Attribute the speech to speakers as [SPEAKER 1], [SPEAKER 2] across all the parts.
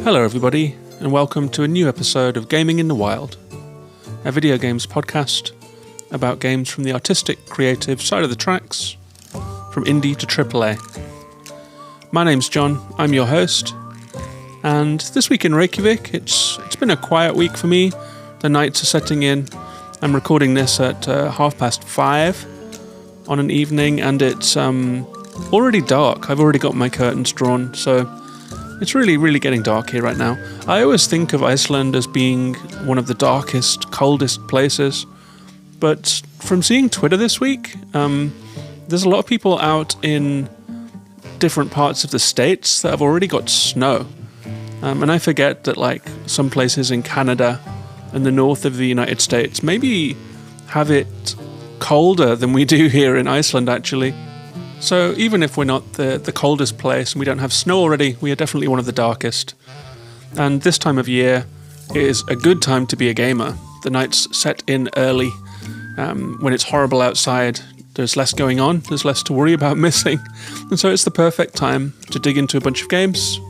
[SPEAKER 1] Hello everybody, and welcome to a new episode of Gaming in the Wild, a video games podcast about games from the artistic, creative side of the tracks, from indie to AAA. My name's John, I'm your host, and this week in Reykjavik, it's been a quiet week for me. The nights are setting in. I'm recording this at 5:30 on an evening, and it's already dark. I've already got my curtains drawn, so it's really getting dark here right now. I always think of Iceland as being one of the darkest, coldest places, but from seeing Twitter this week, there's a lot of people out in different parts of the States that have already got snow. And I forget that like some places in Canada and the north of the United States maybe have it colder than we do here in Iceland actually. So even if we're not the coldest place and we don't have snow already, we are definitely one of the darkest. And this time of year is a good time to be a gamer. The nights set in early. When it's horrible outside, there's less going on, there's less to worry about missing. And so it's the perfect time to dig into a bunch of games.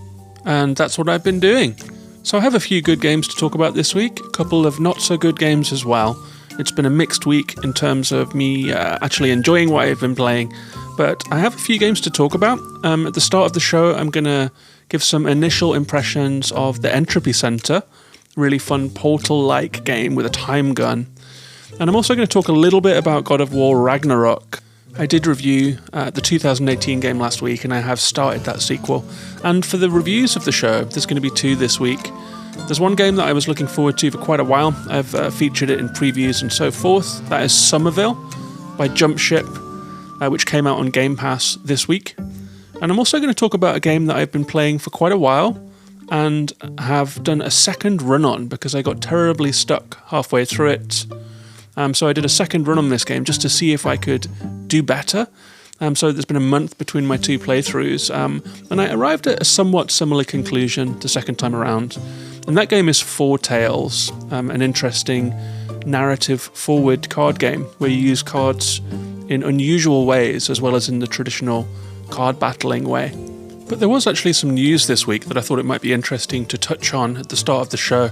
[SPEAKER 1] And that's what I've been doing. So I have a few good games to talk about this week, a couple of not so good games as well. It's been a mixed week in terms of me actually enjoying what I've been playing. But I have a few games to talk about. At the start of the show, I'm going to give some initial impressions of the Entropy Centre, really fun Portal-like game with a time gun. And I'm also going to talk a little bit about God of War Ragnarök. I did review the 2018 game last week, and I have started that sequel. And for the reviews of the show, there's going to be two this week. There's one game that I was looking forward to for quite a while. I've featured it in previews and so forth. That is Somerville by Jumpship, which came out on Game Pass this week. And I'm also going to talk about a game that I've been playing for quite a while and have done a second run on because I got terribly stuck halfway through it. So I did a second run on this game just to see if I could do better. So there's been a month between my two playthroughs, and I arrived at a somewhat similar conclusion the second time around. And that game is Foretales, an interesting narrative forward card game where you use cards in unusual ways as well as in the traditional card battling way. But there was actually some news this week that I thought it might be interesting to touch on at the start of the show.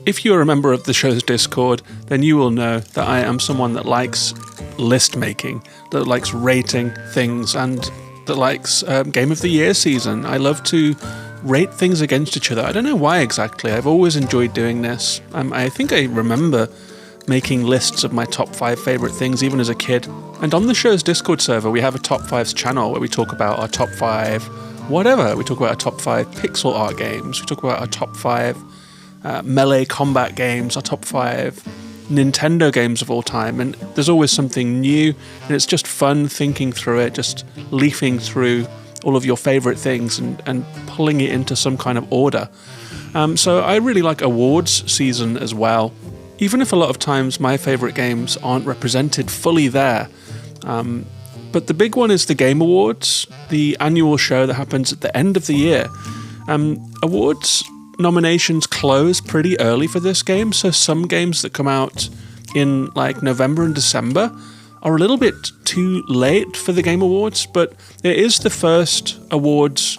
[SPEAKER 1] If you're a member of the show's Discord, then you will know that I am someone that likes list making, that likes rating things, and that likes Game of the Year season. I love to rate things against each other. I don't know why exactly. I've always enjoyed doing this. I think I remember making lists of my top 5 favourite things even as a kid. And on the show's Discord server, we have a top 5s channel where we talk about our top 5 whatever. We talk about our top 5 pixel art games. We talk about our top 5 melee combat games, our top 5 Nintendo games of all time. And there's always something new, and it's just fun thinking through it, just leafing through all of your favourite things and pulling it into some kind of order. So I really like awards season as well. Even if a lot of times my favourite games aren't represented fully there. But the big one is the Game Awards, the annual show that happens at the end of the year. Awards nominations close pretty early for this game, so some games that come out in like November and December are a little bit too late for the Game Awards, but it is the first awards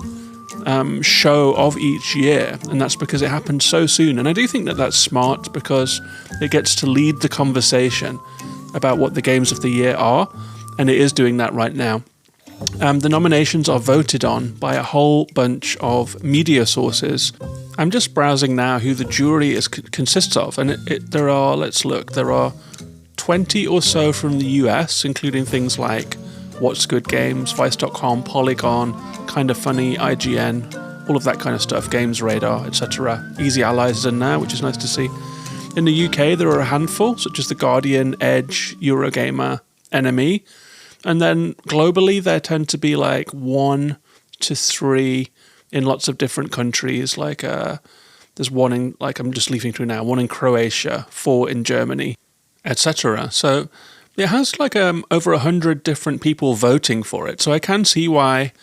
[SPEAKER 1] show of each year, and that's because it happens so soon. And I do think that that's smart because it gets to lead the conversation about what the games of the year are, and it is doing that right now. The nominations are voted on by a whole bunch of media sources. I'm just browsing now who the jury consists of, and there are 20 or so from the US, including things like What's Good Games, Vice.com, Polygon, Kinda Funny, IGN, all of that kind of stuff, Games Radar, etc. Easy Allies is in there, which is nice to see. In the UK, there are a handful, such as The Guardian, Edge, Eurogamer, NME. And then globally, there tend to be like 1 to 3 in lots of different countries. Like there's one in, like I'm just leafing through now, 1 in Croatia, 4 in Germany, etc. So it has like over 100 different people voting for it. So I can see why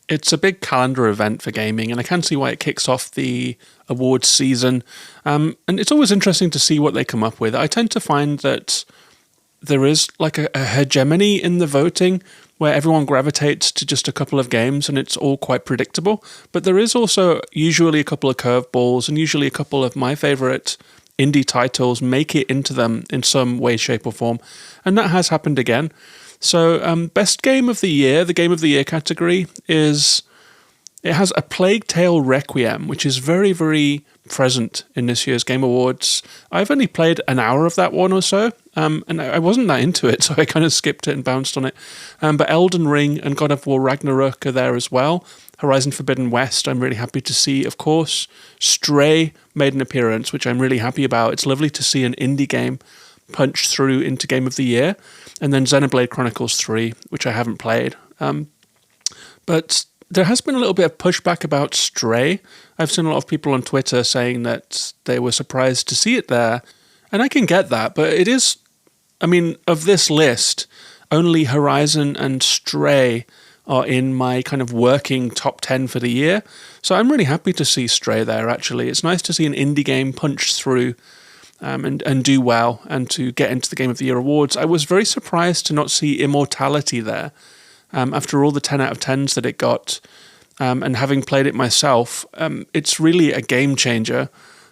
[SPEAKER 1] it's a big calendar event for gaming, and I can see why it kicks off the awards season. And it's always interesting to see what they come up with. I tend to find that there is like a hegemony in the voting where everyone gravitates to just a couple of games and it's all quite predictable. But there is also usually a couple of curveballs and usually a couple of my favorite indie titles make it into them in some way, shape or form. And that has happened again. So best game of the year, the game of the year category is, it has A Plague Tale Requiem, which is very, very present in this year's Game Awards. I've only played an hour of that one or so, and I wasn't that into it, so I kind of skipped it and bounced on it. But Elden Ring and God of War Ragnarök are there as well. Horizon Forbidden West, I'm really happy to see, of course. Stray made an appearance, which I'm really happy about. It's lovely to see an indie game punch through into Game of the Year. And then Xenoblade Chronicles 3, which I haven't played. But there has been a little bit of pushback about Stray. I've seen a lot of people on Twitter saying that they were surprised to see it there. And I can get that, but it is, I mean, of this list, only Horizon and Stray are in my kind of working top 10 for the year. So I'm really happy to see Stray there, actually. It's nice to see an indie game punch through and do well and to get into the Game of the Year awards. I was very surprised to not see Immortality there. After all the 10 out of 10s that it got, and having played it myself, it's really a game changer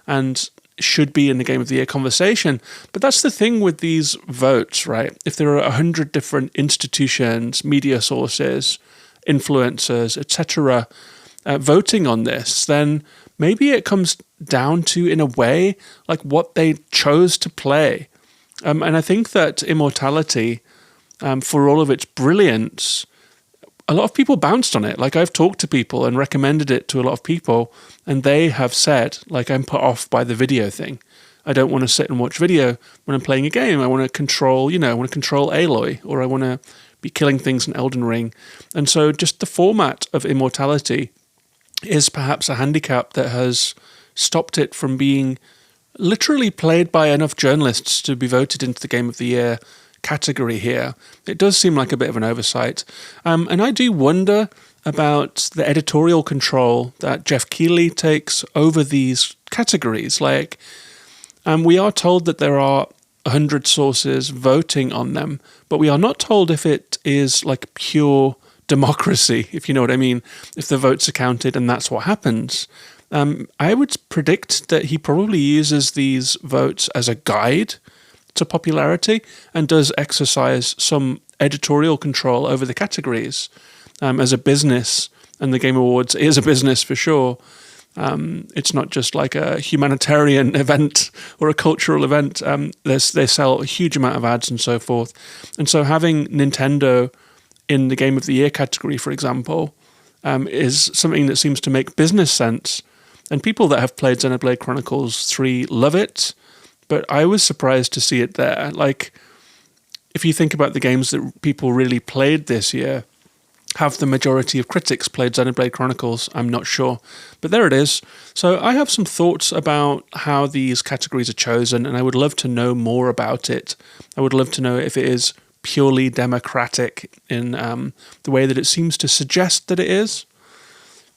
[SPEAKER 1] and should be in the Game of the Year conversation. But that's the thing with these votes, right? If there are 100 different institutions, media sources, influencers, etc., voting on this, then maybe it comes down to, in a way, like what they chose to play. And I think that Immortality, for all of its brilliance, a lot of people bounced on it. Like, I've talked to people and recommended it to a lot of people, and they have said, like, I'm put off by the video thing. I don't want to sit and watch video when I'm playing a game. I want to control, I want to control Aloy, or I want to be killing things in Elden Ring. And so just the format of Immortality is perhaps a handicap that has stopped it from being literally played by enough journalists to be voted into the Game of the Year category here. It does seem like a bit of an oversight. And I do wonder about the editorial control that Jeff Keighley takes over these categories. Like, we are told that there are 100 sources voting on them, but we are not told if it is like pure democracy, if you know what I mean, if the votes are counted and that's what happens. I would predict that he probably uses these votes as a guide to popularity and does exercise some editorial control over the categories. As a business, and the Game Awards is a business for sure, it's not just like a humanitarian event or a cultural event. They sell a huge amount of ads and so forth. And so having Nintendo in the Game of the Year category, for example, is something that seems to make business sense. And people that have played Xenoblade Chronicles 3 love it, but I was surprised to see it there. Like, if you think about the games that people really played this year, have the majority of critics played Xenoblade Chronicles? I'm not sure. But there it is. So I have some thoughts about how these categories are chosen, and I would love to know more about it. I would love to know if it is purely democratic in the way that it seems to suggest that it is.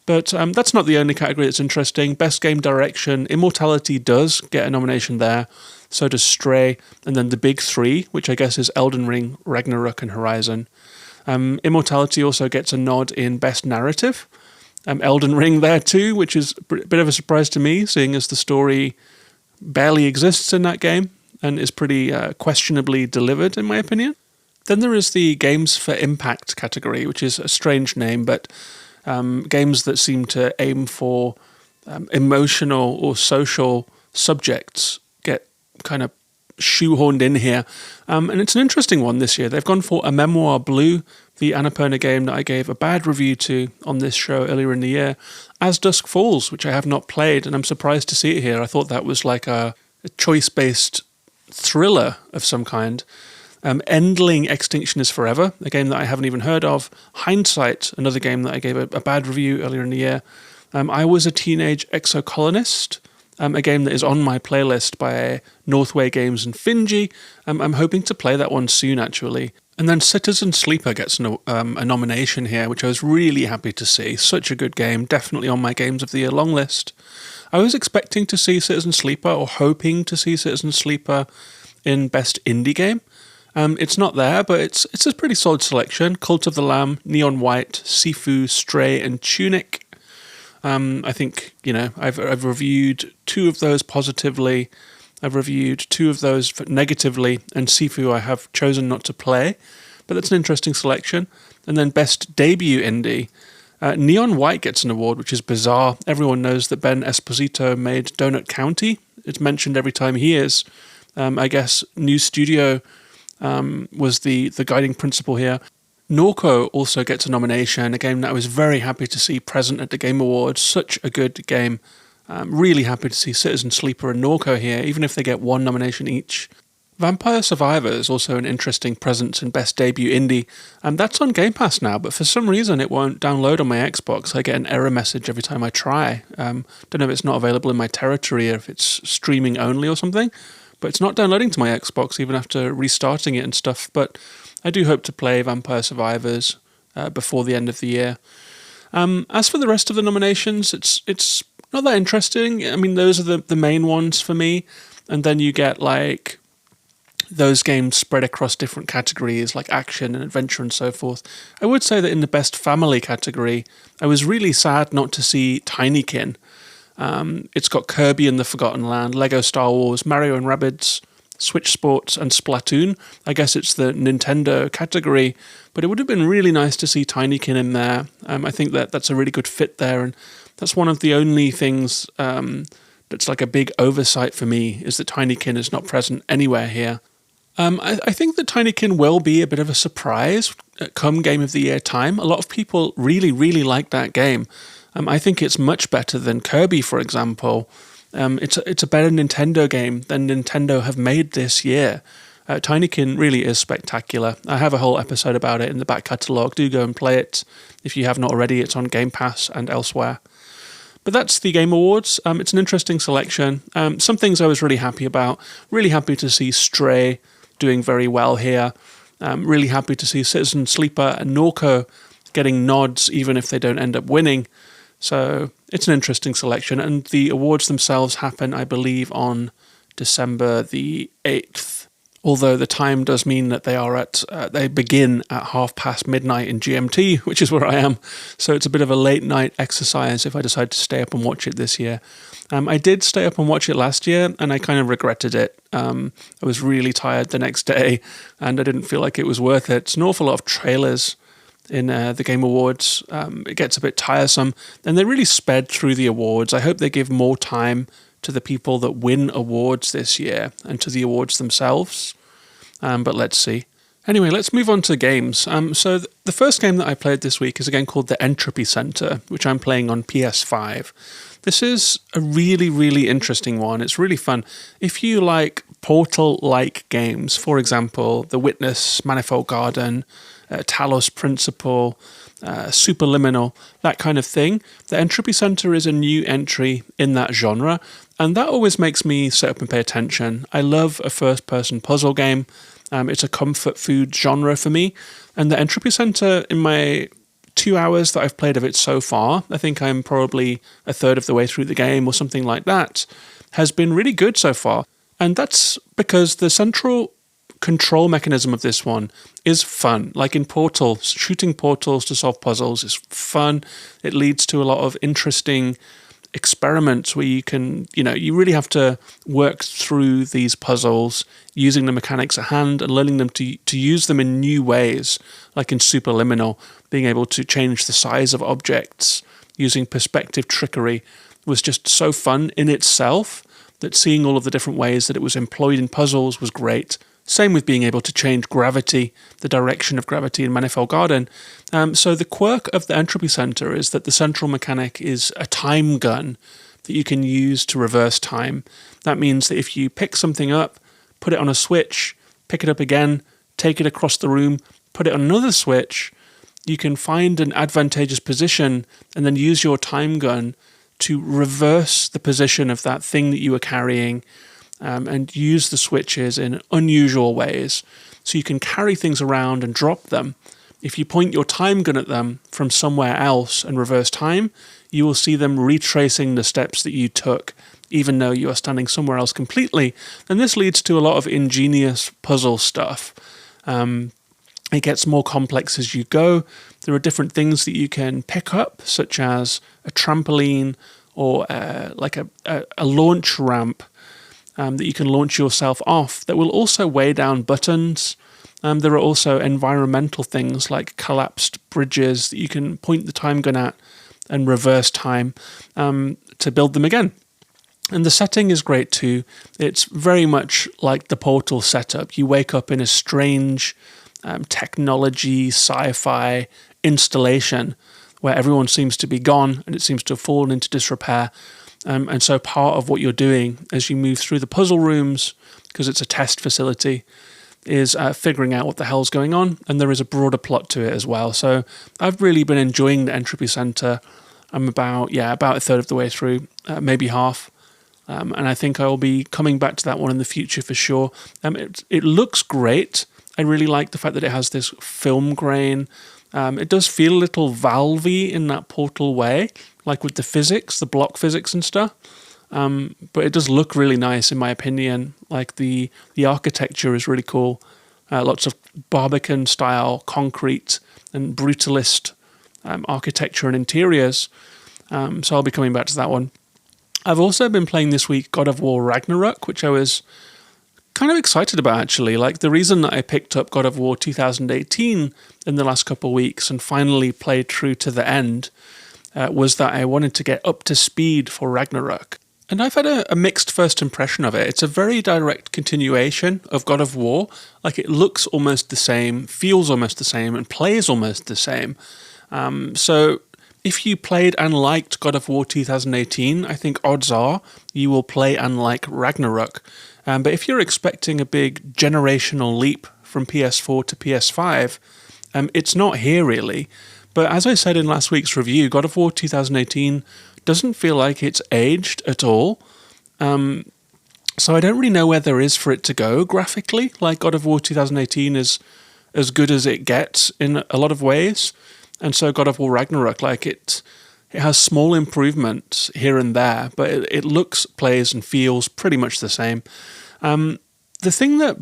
[SPEAKER 1] But that's not the only category that's interesting. Best Game Direction, Immortality does get a nomination there. So does Stray. And then the big three, which I guess is Elden Ring, Ragnarök, and Horizon. Immortality also gets a nod in Best Narrative. Elden Ring there too, which is a bit of a surprise to me, seeing as the story barely exists in that game and is pretty questionably delivered, in my opinion. Then there is the Games for Impact category, which is a strange name, but games that seem to aim for emotional or social subjects get kind of shoehorned in here. And it's an interesting one this year. They've gone for A Memoir Blue, the Annapurna game that I gave a bad review to on this show earlier in the year, As Dusk Falls, which I have not played, and I'm surprised to see it here. I thought that was like a choice-based thriller of some kind. Endling Extinction is Forever, a game that I haven't even heard of. Hindsight, another game that I gave a bad review earlier in the year. I Was a Teenage Exocolonist, a game that is on my playlist by Northway Games and Finji. I'm hoping to play that one soon, actually. And then Citizen Sleeper gets a nomination here, which I was really happy to see. Such a good game, definitely on my Games of the Year long list. I was expecting to see Citizen Sleeper, or hoping to see Citizen Sleeper in Best Indie Game. It's not there, but it's a pretty solid selection. Cult of the Lamb, Neon White, Sifu, Stray, and Tunic. I think, I've reviewed 2 of those positively. I've reviewed 2 of those negatively, and Sifu I have chosen not to play, but that's an interesting selection. And then Best Debut Indie. Neon White gets an award, which is bizarre. Everyone knows that Ben Esposito made Donut County. It's mentioned every time he is. I guess New Studio was the guiding principle here. Norco also gets a nomination, a game that I was very happy to see present at the Game Awards. Such a good game. Really happy to see Citizen Sleeper and Norco here, even if they get 1 nomination each. Vampire Survivor is also an interesting presence in Best Debut Indie. That's on Game Pass now, but for some reason it won't download on my Xbox. I get an error message every time I try. Don't know if it's not available in my territory or if it's streaming only or something, but it's not downloading to my Xbox even after restarting it and stuff. But I do hope to play Vampire Survivors before the end of the year. As for the rest of the nominations, it's not that interesting. I mean, those are the main ones for me, and then you get like those games spread across different categories like action and adventure and so forth. I would say that in the Best Family category, I was really sad not to see Tinykin. It's got Kirby and the Forgotten Land, Lego Star Wars, Mario and Rabbids, Switch Sports, and Splatoon. I guess it's the Nintendo category, but it would have been really nice to see Tinykin in there. I think that's a really good fit there, and that's one of the only things that's like a big oversight for me, is that Tinykin is not present anywhere here. I think that Tinykin will be a bit of a surprise come Game of the Year time. A lot of people really, really like that game. I think it's much better than Kirby, for example. It's a better Nintendo game than Nintendo have made this year. Tinykin really is spectacular. I have a whole episode about it in the back catalogue. Do go and play it. If you have not already, it's on Game Pass and elsewhere. But that's the Game Awards. It's an interesting selection. Some things I was really happy about. Really happy to see Stray doing very well here. Really happy to see Citizen Sleeper and Norco getting nods even if they don't end up winning. So it's an interesting selection. And the awards themselves happen, I believe, on December the 8th. Although the time does mean that they begin at midnight in GMT, which is where I am. So it's a bit of a late night exercise if I decide to stay up and watch it this year. I did stay up and watch it last year, and I kind of regretted it. I was really tired the next day, and I didn't feel like it was worth it. It's an awful lot of trailers in the Game Awards. It gets a bit tiresome, and they really sped through the awards. I hope they give more time to the people that win awards this year and to the awards themselves. But let's see. Anyway, let's move on to games. So the first game that I played this week is a game called the Entropy Centre, which I'm playing on PS5. This is a really, really interesting one. It's really fun. If you like Portal-like games, for example, The Witness, Manifold Garden, Talos Principle, Superliminal, that kind of thing, the Entropy Centre is a new entry in that genre, and that always makes me sit up and pay attention. I love a first-person puzzle game. It's a comfort food genre for me, and the Entropy Centre, in my 2 hours that I've played of it so far, I think I'm probably a third of the way through the game or something like that, has been really good so far. And that's because the central control mechanism of this one is fun. Like in Portal, shooting portals to solve puzzles is fun. It leads to a lot of interesting experiments where you can, you really have to work through these puzzles using the mechanics at hand and learning them to use them in new ways, like in Superliminal, being able to change the size of objects using perspective trickery was just so fun in itself that seeing all of the different ways that it was employed in puzzles was great. Same with being able to change gravity, the direction of gravity in Manifold Garden. So the quirk of the Entropy Centre is that the central mechanic is a time gun that you can use to reverse time. That means that if you pick something up, put it on a switch, pick it up again, take it across the room, put it on another switch, you can find an advantageous position and then use your time gun to reverse the position of that thing that you were carrying, and use the switches in unusual ways. So you can carry things around and drop them. If you point your time gun at them from somewhere else and reverse time, you will see them retracing the steps that you took, even though you are standing somewhere else completely. And this leads to a lot of ingenious puzzle stuff. It gets more complex as you go. There are different things that you can pick up, such as a trampoline or like a launch ramp that you can launch yourself off that will also weigh down buttons. There are also environmental things like collapsed bridges that you can point the time gun at and reverse time to build them again. And the setting is great too. It's very much like the Portal setup. You wake up in a strange technology, sci-fi installation where everyone seems to be gone and it seems to have fallen into disrepair. And so part of what you're doing as you move through the puzzle rooms, because it's a test facility, is figuring out what the hell's going on. And there is a broader plot to it as well. So I've really been enjoying the Entropy Centre. I'm about a third of the way through, maybe half. And I think I will be coming back to that one in the future for sure. It looks great. I really like the fact that it has this film grain. It does feel a little Valve-y in that Portal way, like with the physics, the block physics and stuff. But it does look really nice in my opinion. Like the architecture is really cool. Lots of Barbican-style concrete and brutalist architecture and interiors. So I'll be coming back to that one. I've also been playing this week God of War Ragnarök, which I was kind of excited about actually. Like the reason that I picked up God of War 2018 in the last couple of weeks and finally played through to the end was that I wanted to get up to speed for Ragnarök. And I've had a mixed first impression of it. It's a very direct continuation of God of War. Like it looks almost the same, feels almost the same, and plays almost the same. So if you played and liked God of War 2018, I think odds are you will play and like Ragnarök. But if you're expecting a big generational leap from PS4 to PS5, it's not here really. But as I said in last week's review, God of War 2018 doesn't feel like it's aged at all. So I don't really know where there is for it to go graphically. Like God of War 2018 is as good as it gets in a lot of ways. And so God of War Ragnarök, like it has small improvements here and there, but it looks, plays, and feels pretty much the same. The thing that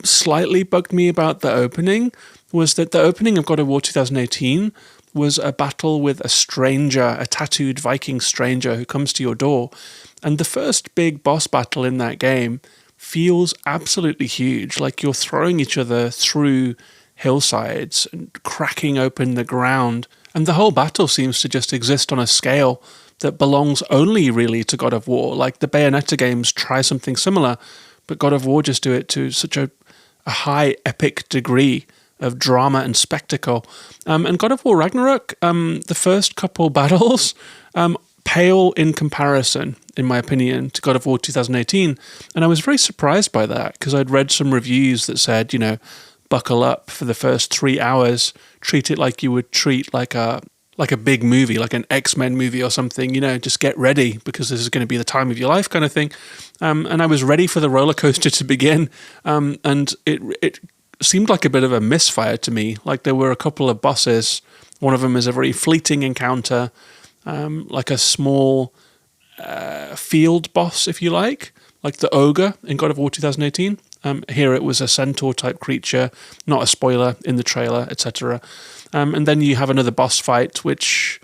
[SPEAKER 1] slightly bugged me about the opening was that the opening of God of War 2018 was a battle with a stranger, a tattooed Viking stranger who comes to your door. And the first big boss battle in that game feels absolutely huge, like you're throwing each other through hillsides and cracking open the ground. And the whole battle seems to just exist on a scale that belongs only really to God of War. Like the Bayonetta games try something similar, but God of War just do it to such a high epic degree of drama and spectacle. And God of War Ragnarök, the first couple battles pale in comparison, in my opinion, to God of War 2018. And I was very surprised by that because I'd read some reviews that said, buckle up for the first 3 hours, treat it like you would treat like a big movie, like an X-Men movie or something, just get ready because this is going to be the time of your life kind of thing. And I was ready for the roller coaster to begin. And it seemed like a bit of a misfire to me. Like there were a couple of bosses. One of them is a very fleeting encounter, like a small field boss, if you like the ogre in God of War 2018. Here it was a centaur-type creature, not a spoiler in the trailer, etc. And then you have another boss fight, which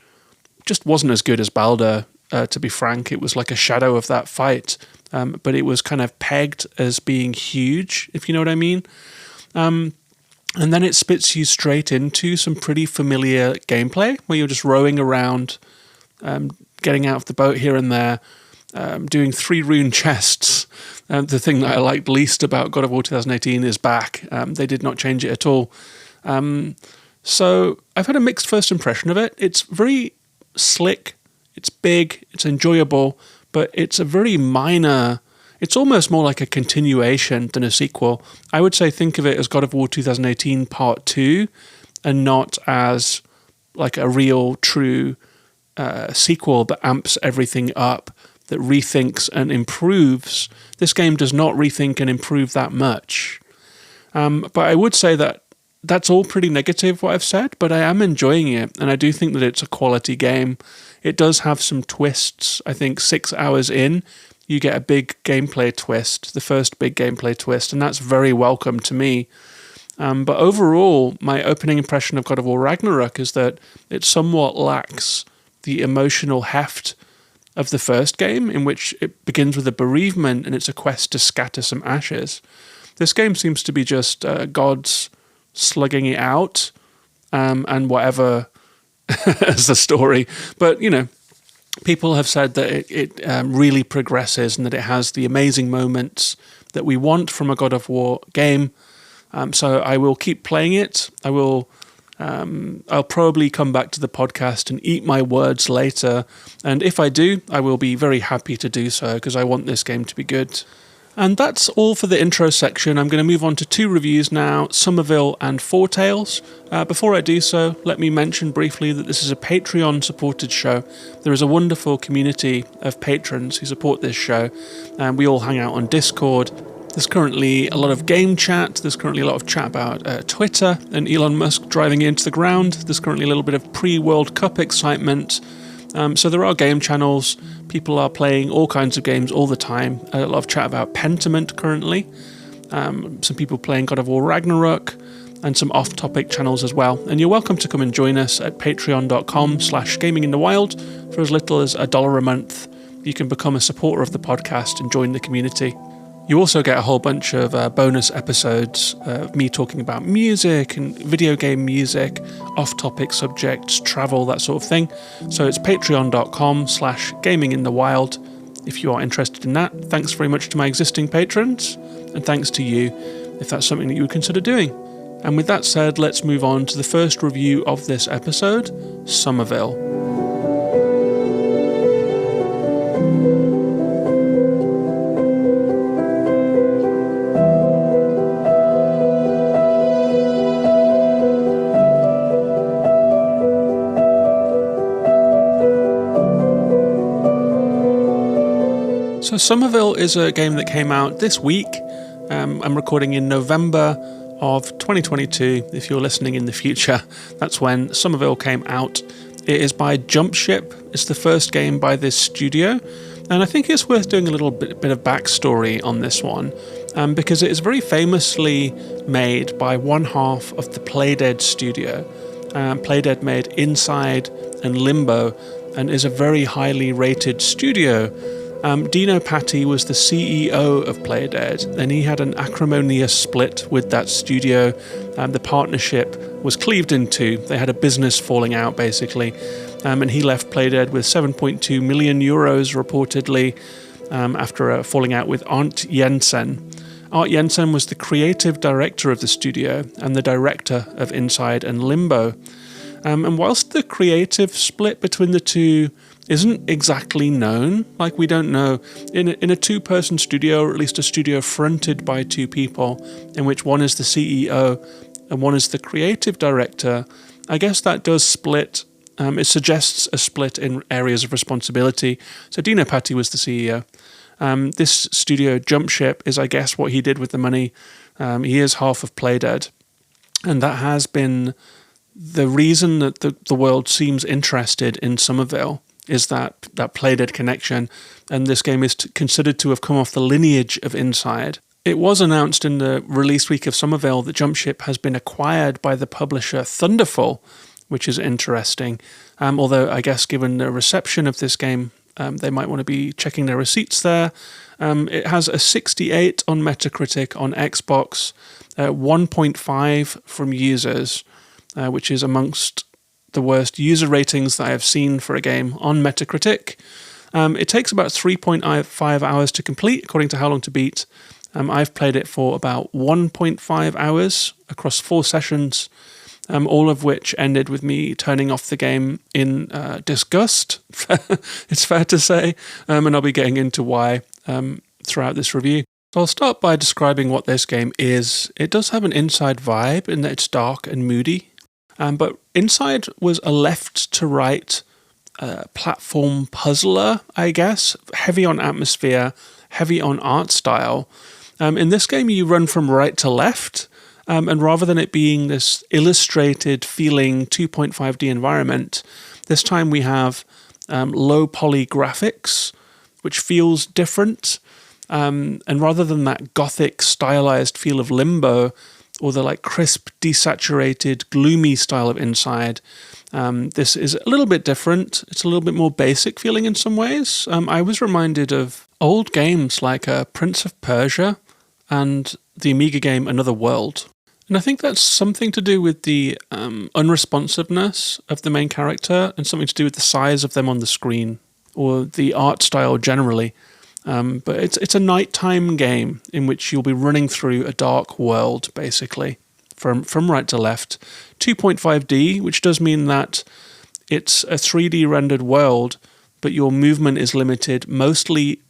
[SPEAKER 1] just wasn't as good as Baldur, to be frank. It was like a shadow of that fight, but it was kind of pegged as being huge, if you know what I mean. And then it spits you straight into some pretty familiar gameplay, where you're just rowing around, getting out of the boat here and there, doing 3 rune chests. The thing that I liked least about God of War 2018 is back. They did not change it at all. So I've had a mixed first impression of it. It's very slick, it's big, it's enjoyable, but it's a very minor... It's almost more like a continuation than a sequel. I would say think of it as God of War 2018 Part 2 and not as like a real, true sequel that amps everything up, that rethinks and improves. This game does not rethink and improve that much. But I would say that that's all pretty negative, what I've said, but I am enjoying it, and I do think that it's a quality game. It does have some twists. I think 6 hours in, you get a big gameplay twist, the first big gameplay twist, and that's very welcome to me. But overall, my opening impression of God of War Ragnarök is that it somewhat lacks the emotional heft of the first game, in which it begins with a bereavement and it's a quest to scatter some ashes. This game seems to be just gods slugging it out and whatever as the story. But, people have said that it really progresses and that it has the amazing moments that we want from a God of War game. So I will keep playing it. I'll probably come back to the podcast and eat my words later. And if I do, I will be very happy to do so because I want this game to be good. And that's all for the intro section. I'm going to move on to 2 reviews now, Somerville and Foretales. Before I do so, let me mention briefly that this is a Patreon-supported show. There is a wonderful community of patrons who support this show, and we all hang out on Discord. There's currently a lot of game chat. There's currently a lot of chat about Twitter and Elon Musk driving it into the ground. There's currently a little bit of pre-World Cup excitement. So there are game channels. People are playing all kinds of games all the time. A lot of chat about Pentiment currently. Some people playing God of War Ragnarök, and some off-topic channels as well. And you're welcome to come and join us at patreon.com/gaminginthewild. For as little as $1 a month, you can become a supporter of the podcast and join the community. You also get a whole bunch of bonus episodes of me talking about music and video game music, off-topic subjects, travel, that sort of thing. So it's patreon.com/gaminginthewild if you are interested in that. Thanks very much to my existing patrons, and thanks to you if that's something that you would consider doing. And with that said, let's move on to the first review of this episode, Somerville. So Somerville is a game that came out this week. I'm recording in November of 2022. If you're listening in the future, that's when Somerville came out. It is by Jumpship. It's the first game by this studio. And I think it's worth doing a little bit of backstory on this one, because it is very famously made by one half of the Playdead studio. Playdead made Inside and Limbo and is a very highly rated studio. Dino Patti was the CEO of Playdead, and he had an acrimonious split with that studio. The partnership was cleaved in two. They had a business falling out, basically. And he left Playdead with 7.2 million euros, reportedly, after a falling out with Arnt Jensen. Art Jensen was the creative director of the studio and the director of Inside and Limbo. And whilst the creative split between the two isn't exactly known, like we don't know, in a two-person studio, or at least a studio fronted by two people, in which one is the CEO and one is the creative director, I guess that does split. It suggests a split in areas of responsibility. So Dino Patti was the CEO. This studio, Jumpship, is, I guess, what he did with the money. He is half of Playdead. And that has been the reason that the world seems interested in Somerville, is that Playdead connection, and this game is considered to have come off the lineage of Inside. It was announced in the release week of Somerville that Jumpship has been acquired by the publisher Thunderful, which is interesting. Although I guess given the reception of this game, they might want to be checking their receipts there. It has a 68 on Metacritic on Xbox, 1.5 from users, which is amongst the worst user ratings that I have seen for a game on Metacritic. It takes about 3.5 hours to complete, according to How Long to Beat. I've played it for about 1.5 hours across 4 sessions, all of which ended with me turning off the game in disgust, it's fair to say, and I'll be getting into why throughout this review. So I'll start by describing what this game is. It does have an Inside vibe in that it's dark and moody. But Inside was a left-to-right platform puzzler, I guess, heavy on atmosphere, heavy on art style. In this game, you run from right to left, and rather than it being this illustrated feeling 2.5D environment, this time we have low-poly graphics, which feels different. And rather than that gothic, stylized feel of Limbo, or the like crisp, desaturated, gloomy style of Inside. This is a little bit different. It's a little bit more basic feeling in some ways. I was reminded of old games like Prince of Persia and the Amiga game Another World. And I think that's something to do with the unresponsiveness of the main character and something to do with the size of them on the screen or the art style generally. But it's a nighttime game in which you'll be running through a dark world, basically, from right to left. 2.5D, which does mean that it's a 3D rendered world, but your movement is limited mostly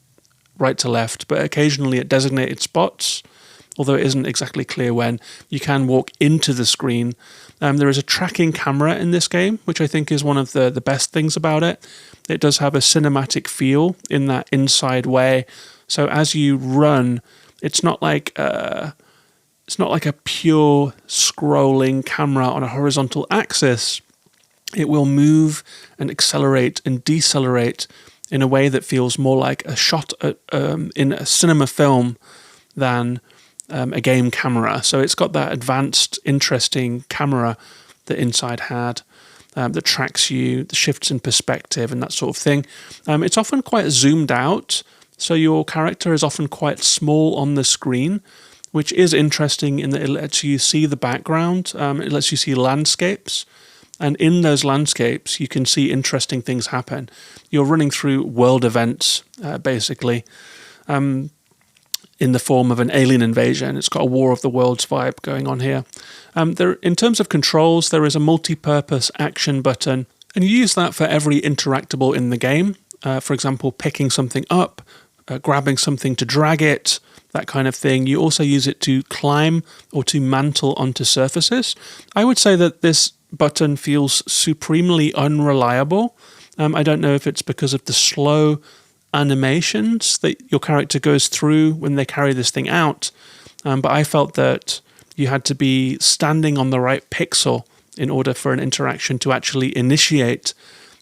[SPEAKER 1] right to left, but occasionally at designated spots, although it isn't exactly clear when. You can walk into the screen. There is a tracking camera in this game, which I think is one of the best things about it. It does have a cinematic feel in that Inside way. So as you run, it's not like a pure scrolling camera on a horizontal axis. It will move and accelerate and decelerate in a way that feels more like a shot in a cinema film than a game camera. So it's got that advanced, interesting camera that Inside had that tracks you, the shifts in perspective and that sort of thing. It's often quite zoomed out, so your character is often quite small on the screen, which is interesting in that it lets you see the background. It lets you see landscapes. And in those landscapes, you can see interesting things happen. You're running through world events, basically, in the form of an alien invasion. It's got a War of the Worlds vibe going on here. In terms of controls, there is a multi-purpose action button, and you use that for every interactable in the game. For example, picking something up, grabbing something to drag it, that kind of thing. You also use it to climb or to mantle onto surfaces. I would say that this button feels supremely unreliable. I don't know if it's because of the slow animations that your character goes through when they carry this thing out, but I felt that you had to be standing on the right pixel in order for an interaction to actually initiate.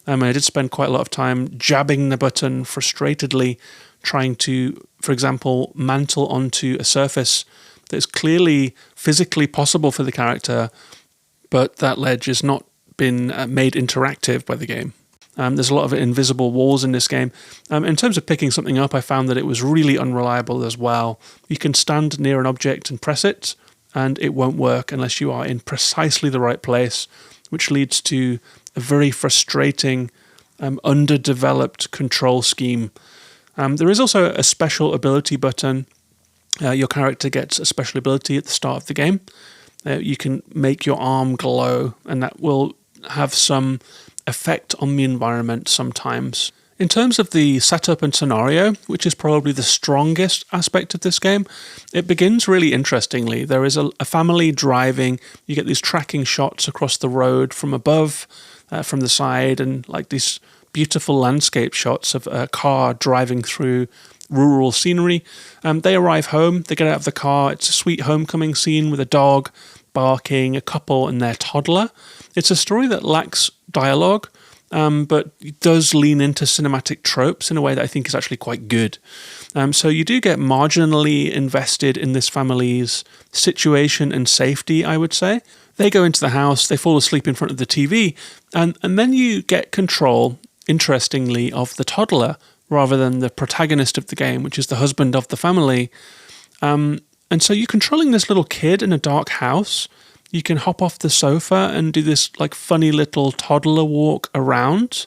[SPEAKER 1] I did spend quite a lot of time jabbing the button frustratedly, trying to, for example, mantle onto a surface that is clearly physically possible for the character, but that ledge has not been made interactive by the game. There's a lot of invisible walls in this game. In terms of picking something up, I found that it was really unreliable as well. You can stand near an object and press it, and it won't work unless you are in precisely the right place, which leads to a very frustrating, underdeveloped control scheme. There is also a special ability button. Your character gets a special ability at the start of the game. You can make your arm glow, and that will have some effect on the environment sometimes. In terms of the setup and scenario, which is probably the strongest aspect of this game, it begins really interestingly. There is a family driving. You get these tracking shots across the road from above, from the side, and like these beautiful landscape shots of a car driving through rural scenery. They arrive home, they get out of the car. It's a sweet homecoming scene with a dog barking, a couple and their toddler. It's a story that lacks dialogue, but it does lean into cinematic tropes in a way that I think is actually quite good. So you do get marginally invested in this family's situation and safety, I would say. They go into the house, they fall asleep in front of the TV, and then you get control, interestingly, of the toddler rather than the protagonist of the game, which is the husband of the family. And so you're controlling this little kid in a dark house. You can hop off the sofa and do this like funny little toddler walk around.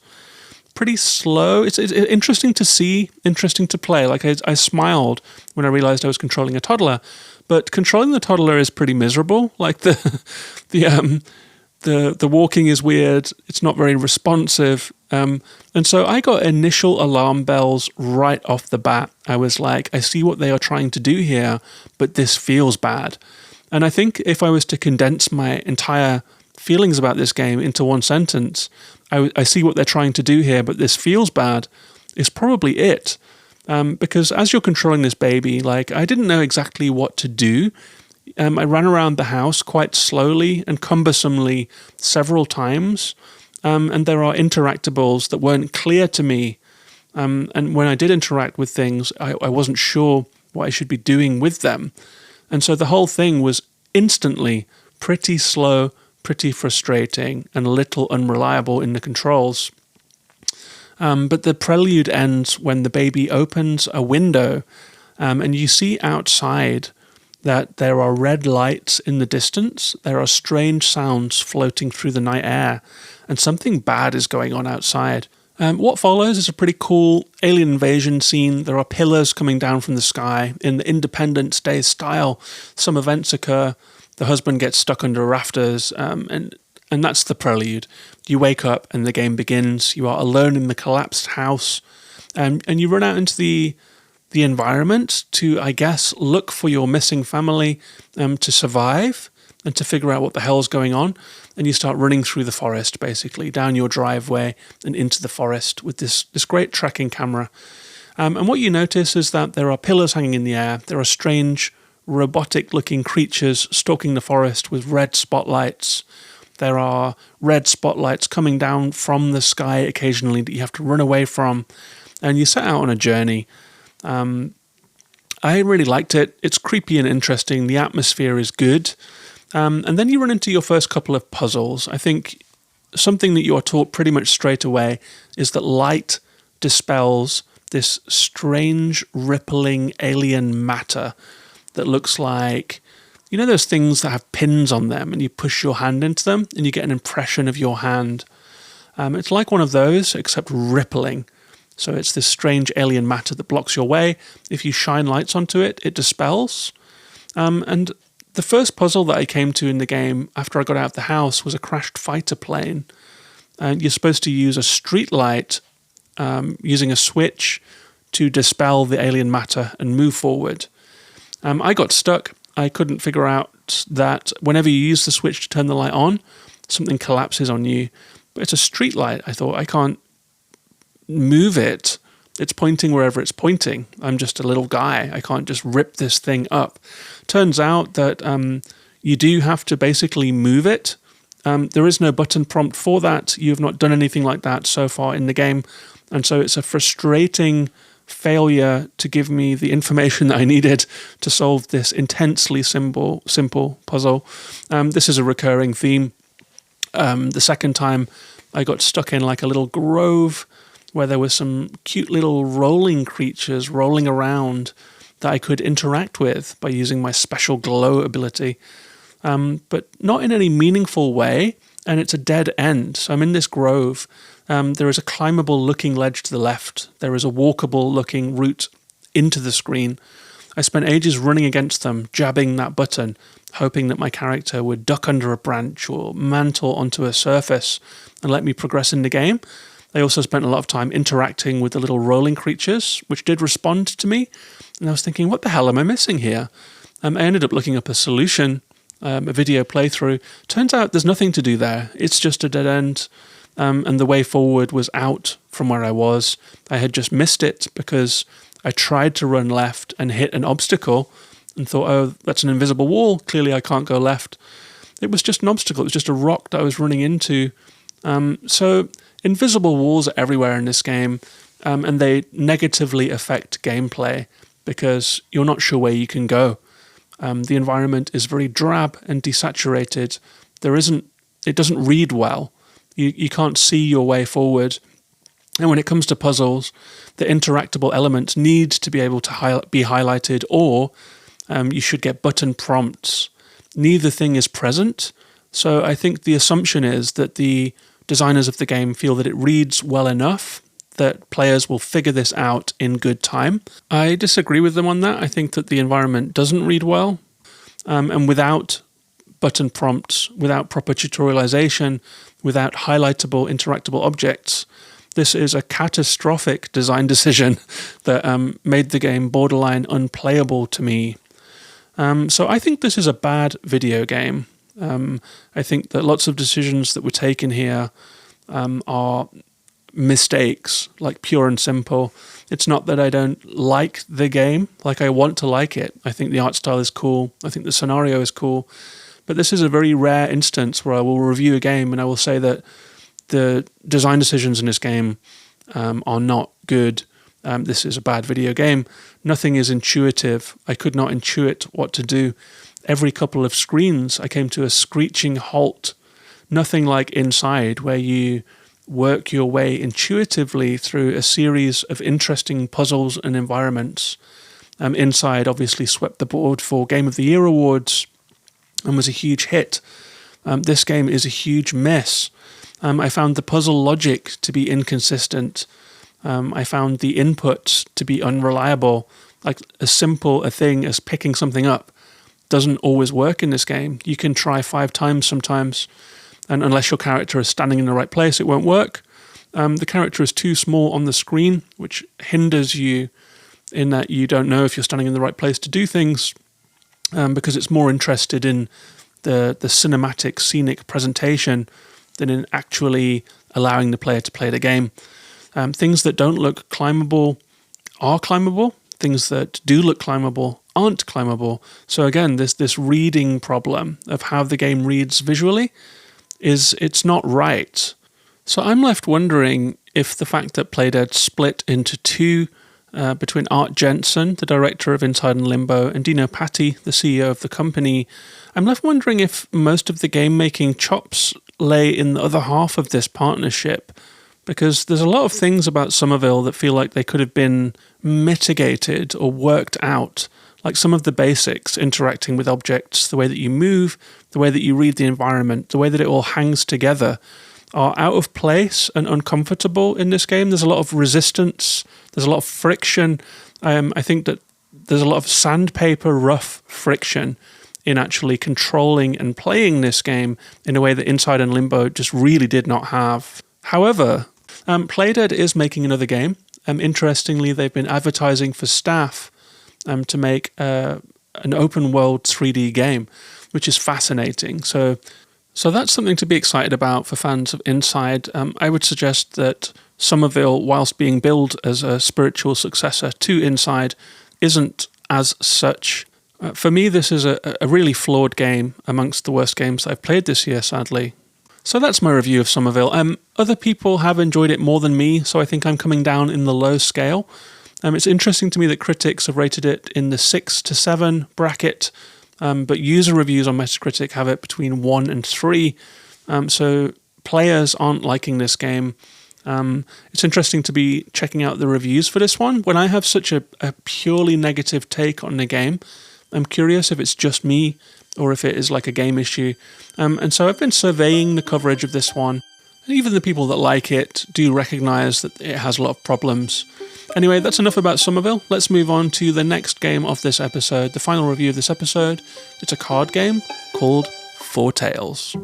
[SPEAKER 1] Pretty slow. It's interesting to see, interesting to play. Like I smiled when I realized I was controlling a toddler, but controlling the toddler is pretty miserable. Like the walking is weird. It's not very responsive. And so I got initial alarm bells right off the bat. I was like, I see what they are trying to do here, but this feels bad. And I think if I was to condense my entire feelings about this game into one sentence, I see what they're trying to do here, but this feels bad, is probably it. Because as you're controlling this baby, like I didn't know exactly what to do. I ran around the house quite slowly and cumbersomely several times. And there are interactables that weren't clear to me. And when I did interact with things, I wasn't sure what I should be doing with them. And so the whole thing was instantly pretty slow, pretty frustrating, and a little unreliable in the controls. But the prelude ends when the baby opens a window, and you see outside that there are red lights in the distance, there are strange sounds floating through the night air, and something bad is going on outside. What follows is a pretty cool alien invasion scene. There are pillars coming down from the sky. In the Independence Day style, some events occur. The husband gets stuck under rafters, and that's the prelude. You wake up and the game begins. You are alone in the collapsed house, and you run out into the environment to, I guess, look for your missing family, to survive and to figure out what the hell's going on. And you start running through the forest, basically, down your driveway and into the forest with this great tracking camera. And what you notice is that there are pillars hanging in the air. There are strange, robotic-looking creatures stalking the forest with red spotlights. There are red spotlights coming down from the sky occasionally that you have to run away from. And you set out on a journey. I really liked it. It's creepy and interesting. The atmosphere is good. And then you run into your first couple of puzzles. I think something that you are taught pretty much straight away is that light dispels this strange, rippling alien matter that looks like, you know, those things that have pins on them and you push your hand into them and you get an impression of your hand. It's like one of those, except rippling. So it's this strange alien matter that blocks your way. If you shine lights onto it, it dispels. And the first puzzle that I came to in the game after I got out of the house was a crashed fighter plane. And you're supposed to use a street light using a switch to dispel the alien matter and move forward. I got stuck. I couldn't figure out that whenever you use the switch to turn the light on, something collapses on you. But it's a street light. I thought, I can't move it. It's pointing wherever it's pointing. I'm just a little guy. I can't just rip this thing up. Turns out that you do have to basically move it. There is no button prompt for that. You have not done anything like that so far in the game. And so it's a frustrating failure to give me the information that I needed to solve this intensely simple puzzle. This is a recurring theme. The second time I got stuck in like a little grove where there were some cute little rolling creatures rolling around that I could interact with by using my special glow ability, but not in any meaningful way, and it's a dead end. So I'm in this grove. There is a climbable-looking ledge to the left. There is a walkable-looking route into the screen. I spent ages running against them, jabbing that button, hoping that my character would duck under a branch or mantle onto a surface and let me progress in the game. I also spent a lot of time interacting with the little rolling creatures, which did respond to me. And I was thinking, what the hell am I missing here? I ended up looking up a solution, a video playthrough. Turns out there's nothing to do there. It's just a dead end. And the way forward was out from where I was. I had just missed it because I tried to run left and hit an obstacle and thought, oh, that's an invisible wall. Clearly I can't go left. It was just an obstacle. It was just a rock that I was running into. So invisible walls are everywhere in this game, and they negatively affect gameplay because you're not sure where you can go. The environment is very drab and desaturated. It doesn't read well. You can't see your way forward. And when it comes to puzzles, the interactable elements need to be able to be highlighted, or you should get button prompts. Neither thing is present. So I think the assumption is that the designers of the game feel that it reads well enough that players will figure this out in good time. I disagree with them on that. I think that the environment doesn't read well, and without button prompts, without proper tutorialization, without highlightable, interactable objects, this is a catastrophic design decision that made the game borderline unplayable to me. So I think this is a bad video game. I think that lots of decisions that were taken here are mistakes, like pure and simple. It's not that I don't like the game, like I want to like it. I think the art style is cool. I think the scenario is cool. But this is a very rare instance where I will review a game and I will say that the design decisions in this game are not good. This is a bad video game. Nothing is intuitive. I could not intuit what to do. every couple of screens I came to a screeching halt. Nothing like Inside, where you work your way intuitively through a series of interesting puzzles and environments. Inside obviously swept the board for Game of the Year awards and was a huge hit. This game is a huge miss. I found the puzzle logic to be inconsistent. I found the inputs to be unreliable. Like as simple a thing as picking something up doesn't always work in this game. You can try 5 times sometimes, and unless your character is standing in the right place, it won't work. The character is too small on the screen, which hinders you in that you don't know if you're standing in the right place to do things, because it's more interested in the cinematic, scenic presentation than in actually allowing the player to play the game. Things that don't look climbable are climbable. Things that do look climbable aren't climbable. So again, this reading problem of how the game reads visually it's not right. So I'm left wondering if the fact that Playdead split into two between Art Jensen, the director of Inside and Limbo, and Dino Patti, the CEO of the company, I'm left wondering if most of the game-making chops lay in the other half of this partnership, because there's a lot of things about Somerville that feel like they could have been mitigated or worked out, like some of the basics, interacting with objects, the way that you move, the way that you read the environment, the way that it all hangs together, are out of place and uncomfortable in this game. There's a lot of resistance, there's a lot of friction. I think that there's a lot of sandpaper rough friction in actually controlling and playing this game in a way that Inside and Limbo just really did not have. However, Playdead is making another game. Interestingly, they've been advertising for staff to make an open world 3D game, which is fascinating. So that's something to be excited about for fans of Inside. I would suggest that Somerville, whilst being billed as a spiritual successor to Inside, isn't as such. For me, this is a really flawed game, amongst the worst games I've played this year, sadly. So that's my review of Somerville. Other people have enjoyed it more than me, so I think I'm coming down in the low scale. It's interesting to me that critics have rated it in the 6 to 7 bracket, but user reviews on Metacritic have it between 1 and 3. So players aren't liking this game. It's interesting to be checking out the reviews for this one. When I have such a purely negative take on the game, I'm curious if it's just me or if it is like a game issue. And so I've been surveying the coverage of this one. And even the people that like it do recognise that it has a lot of problems. Anyway, that's enough about Somerville. Let's move on to the next game of this episode, the final review of this episode. It's a card game called Foretales.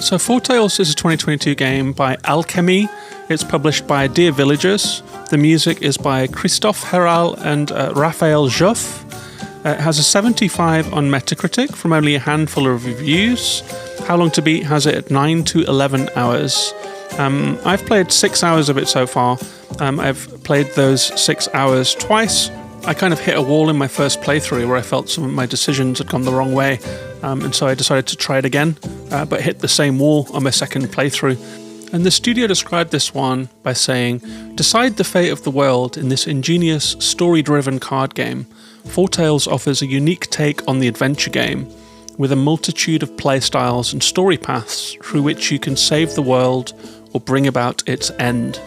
[SPEAKER 1] So Foretales is a 2022 game by Alchemy. It's published by Dear Villagers. The music is by Christophe Heral and Raphael Joff. It has a 75 on Metacritic from only a handful of reviews. How Long to Beat has it at 9 to 11 hours. I've played 6 hours of it so far. I've played those 6 hours twice. I kind of hit a wall in my first playthrough where I felt some of my decisions had gone the wrong way, and so I decided to try it again, but hit the same wall on my second playthrough. And the studio described this one by saying, "Decide the fate of the world in this ingenious, story-driven card game. Foretales offers a unique take on the adventure game, with a multitude of playstyles and story paths through which you can save the world or bring about its end."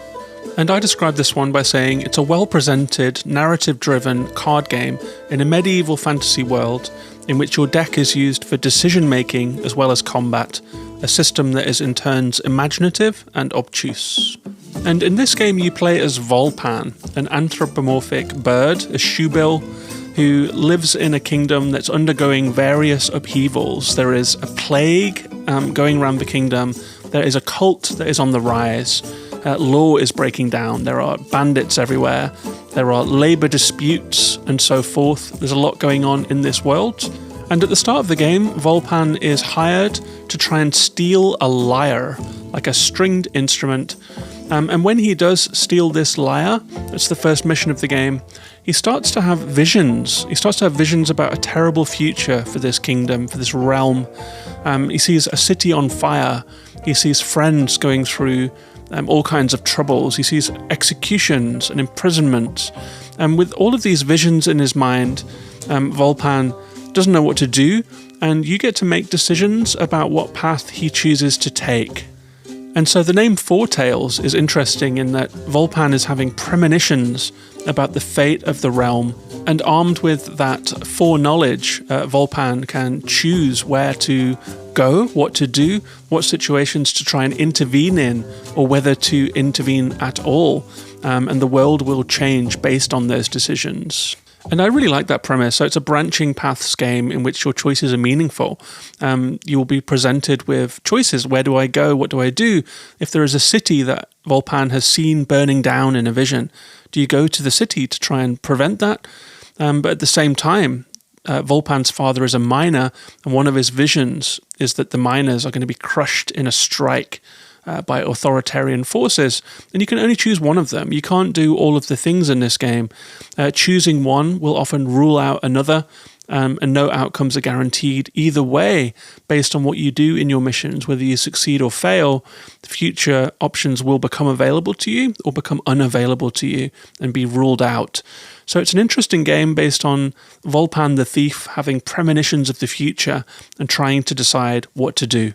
[SPEAKER 1] And I described this one by saying it's a well-presented, narrative-driven card game in a medieval fantasy world in which your deck is used for decision-making as well as combat, a system that is in turns imaginative and obtuse. And in this game you play as Volpan, an anthropomorphic bird, a shoebill, who lives in a kingdom that's undergoing various upheavals. There is a plague going around the kingdom, there is a cult that is on the rise, law is breaking down, there are bandits everywhere, There are labour disputes and so forth. There's a lot going on in this world. And at the start of the game, Volpan is hired to try and steal a lyre, like a stringed instrument. And when he does steal this lyre, it's the first mission of the game, he starts to have visions. He starts to have visions about a terrible future for this kingdom, for this realm. He sees a city on fire. He sees friends going through all kinds of troubles. He sees executions and imprisonments. And with all of these visions in his mind, Volpan doesn't know what to do, and you get to make decisions about what path he chooses to take. And so the name Foretales is interesting in that Volpan is having premonitions about the fate of the realm, and armed with that foreknowledge, Volpan can choose where to go, what to do, what situations to try and intervene in, or whether to intervene at all, and the world will change based on those decisions. And I really like that premise. So it's a branching paths game in which your choices are meaningful. You will be presented with choices. Where do I go? What do I do? If there is a city that Volpan has seen burning down in a vision, do you go to the city to try and prevent that? But at the same time, Volpan's father is a miner, and one of his visions is that the miners are going to be crushed in a strike by authoritarian forces, and you can only choose one of them. You can't do all of the things in this game. Choosing one will often rule out another, and no outcomes are guaranteed either way based on what you do in your missions. Whether you succeed or fail, future options will become available to you or become unavailable to you and be ruled out. So it's an interesting game based on Volpan the thief having premonitions of the future and trying to decide what to do.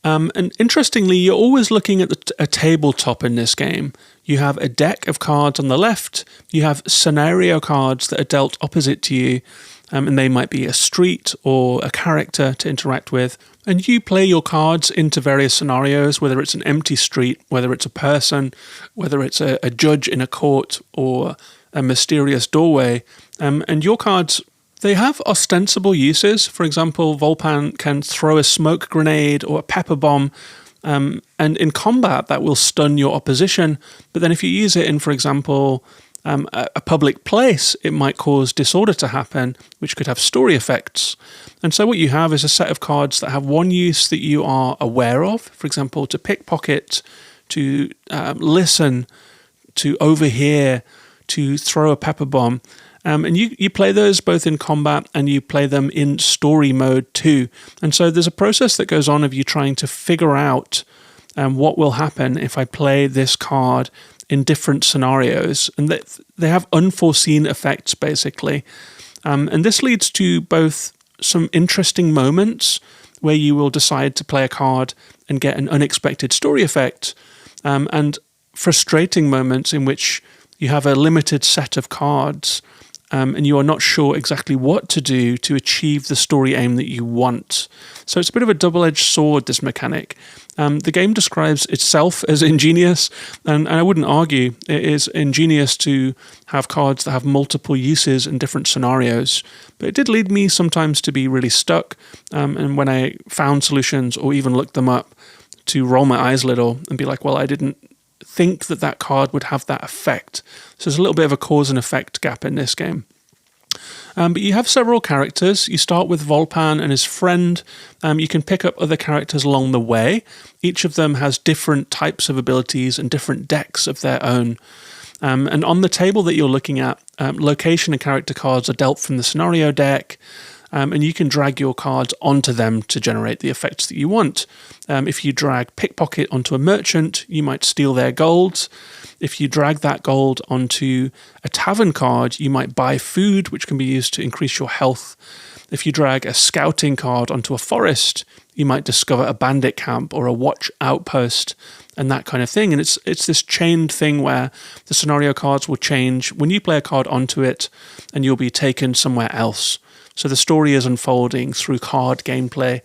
[SPEAKER 1] And interestingly, you're always looking at a tabletop in this game. You have a deck of cards on the left, you have scenario cards that are dealt opposite to you, and they might be a street or a character to interact with. And you play your cards into various scenarios, whether it's an empty street, whether it's a person, whether it's a judge in a court or a mysterious doorway. And your cards, they have ostensible uses. For example, Volpan can throw a smoke grenade or a pepper bomb, and in combat that will stun your opposition. But then if you use it in, for example, a public place, it might cause disorder to happen, which could have story effects. And so what you have is a set of cards that have one use that you are aware of, for example, to pickpocket, to listen, to overhear, to throw a pepper bomb. And you play those both in combat and you play them in story mode too. And so there's a process that goes on of you trying to figure out what will happen if I play this card in different scenarios. And they have unforeseen effects, basically. And this leads to both some interesting moments where you will decide to play a card and get an unexpected story effect, and frustrating moments in which you have a limited set of cards and you are not sure exactly what to do to achieve the story aim that you want. So it's a bit of a double-edged sword, this mechanic. The game describes itself as ingenious, and I wouldn't argue it is ingenious to have cards that have multiple uses in different scenarios. But it did lead me sometimes to be really stuck, and when I found solutions or even looked them up, to roll my eyes a little and be like, well, I didn't think that card would have that effect. So there's a little bit of a cause and effect gap in this game. But you have several characters. You start with Volpan and his friend. You can pick up other characters along the way. Each of them has different types of abilities and different decks of their own. And on the table that you're looking at, location and character cards are dealt from the scenario deck. And you can drag your cards onto them to generate the effects that you want. If you drag pickpocket onto a merchant, you might steal their gold. If you drag that gold onto a tavern card, you might buy food, which can be used to increase your health. If you drag a scouting card onto a forest, you might discover a bandit camp or a watch outpost and that kind of thing. And it's this chained thing where the scenario cards will change when you play a card onto it and you'll be taken somewhere else. So the story is unfolding through card gameplay.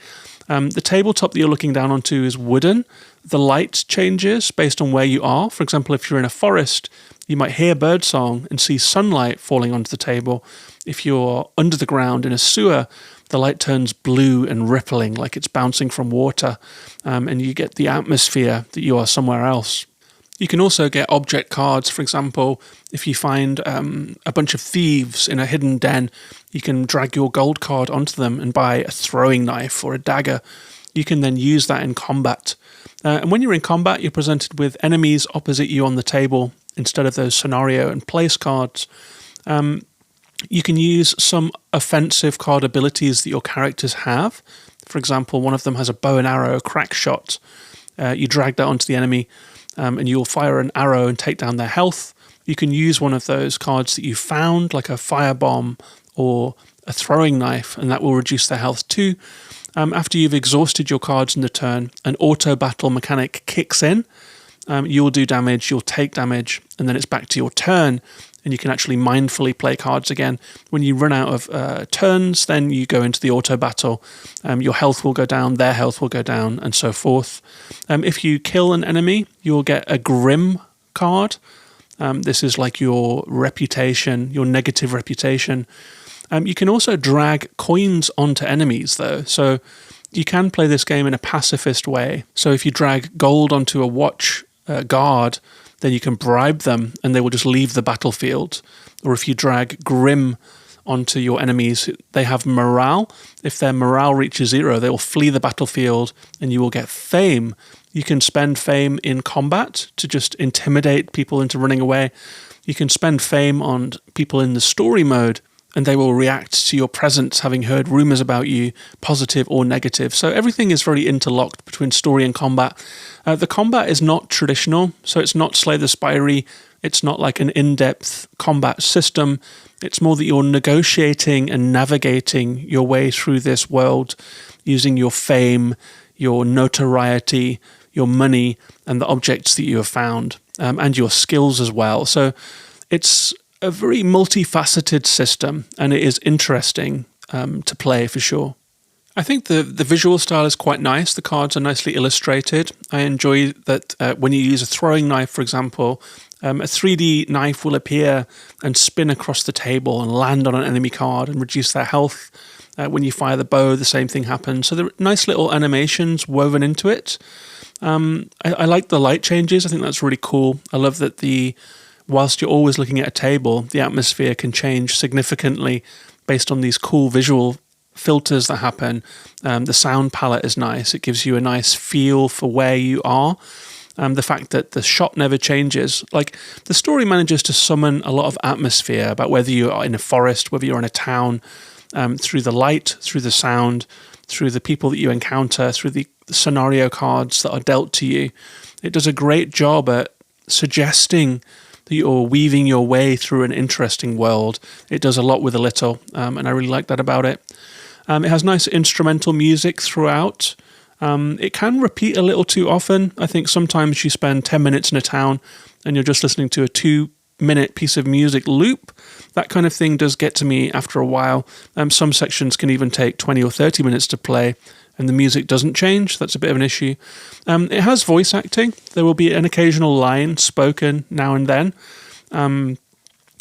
[SPEAKER 1] The tabletop that you're looking down onto is wooden. The light changes based on where you are. For example, if you're in a forest, you might hear birdsong and see sunlight falling onto the table. If you're under the ground in a sewer, the light turns blue and rippling like it's bouncing from water, and you get the atmosphere that you are somewhere else. You can also get object cards. For example, if you find a bunch of thieves in a hidden den, you can drag your gold card onto them and buy a throwing knife or a dagger. You can then use that in combat. And when you're in combat, you're presented with enemies opposite you on the table instead of those scenario and place cards. You can use some offensive card abilities that your characters have. For example, one of them has a bow and arrow, crack shot. You drag that onto the enemy, and you'll fire an arrow and take down their health. You can use one of those cards that you found, like a firebomb or a throwing knife, and that will reduce their health too. After you've exhausted your cards in the turn, an auto battle mechanic kicks in. You'll do damage, you'll take damage, and then it's back to your turn, and you can actually mindfully play cards again. When you run out of turns, then you go into the auto battle. Your health will go down, their health will go down, and so forth. If you kill an enemy, you'll get a Grim card. This is like your reputation, your negative reputation. You can also drag coins onto enemies, though. So you can play this game in a pacifist way. So if you drag gold onto a watch guard, then you can bribe them and they will just leave the battlefield. Or if you drag Grim onto your enemies, they have morale. If their morale reaches 0, they will flee the battlefield and you will get fame. You can spend fame in combat to just intimidate people into running away. You can spend fame on people in the story mode and they will react to your presence, having heard rumors about you, positive or negative. So everything is very interlocked between story and combat. The combat is not traditional, so it's not Slay the Spire. It's not like an in-depth combat system. It's more that you're negotiating and navigating your way through this world using your fame, your notoriety, your money, and the objects that you have found, and your skills as well. So it's a very multifaceted system, and it is interesting to play for sure. I think the visual style is quite nice. The cards are nicely illustrated. I enjoy that when you use a throwing knife, for example, a 3D knife will appear and spin across the table and land on an enemy card and reduce their health. When you fire the bow, the same thing happens. So there are nice little animations woven into it. I like the light changes. I think that's really cool. I love that whilst you're always looking at a table, the atmosphere can change significantly based on these cool visual filters that happen. The sound palette is nice. It gives you a nice feel for where you are. The fact that the shot never changes. Like, the story manages to summon a lot of atmosphere about whether you are in a forest, whether you're in a town, through the light, through the sound, through the people that you encounter, through the scenario cards that are dealt to you. It does a great job at suggesting that you're weaving your way through an interesting world. It does a lot with a little, and I really like that about it. It has nice instrumental music throughout. It can repeat a little too often. I think sometimes you spend 10 minutes in a town and you're just listening to a 2-minute piece of music loop. That kind of thing does get to me after a while. Some sections can even take 20 or 30 minutes to play and the music doesn't change. That's a bit of an issue. It has voice acting. There will be an occasional line spoken now and then.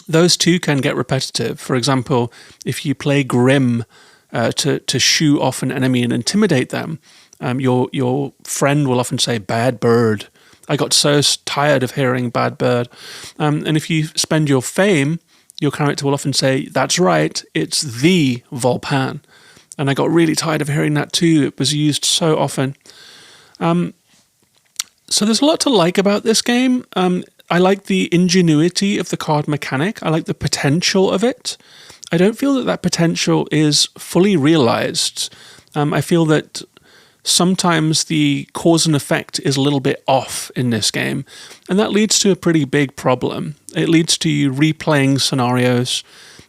[SPEAKER 1] Those too can get repetitive. For example, if you play Grim to shoo off an enemy and intimidate them, your friend will often say, "Bad bird." I got so tired of hearing "bad bird." And if you spend your fame, your character will often say, "That's right, it's the Volpan." And I got really tired of hearing that too. It was used so often. So there's a lot to like about this game. I like the ingenuity of the card mechanic. I like the potential of it. I don't feel that potential is fully realized. I feel that sometimes the cause and effect is a little bit off in this game, and that leads to a pretty big problem. It leads to you replaying scenarios,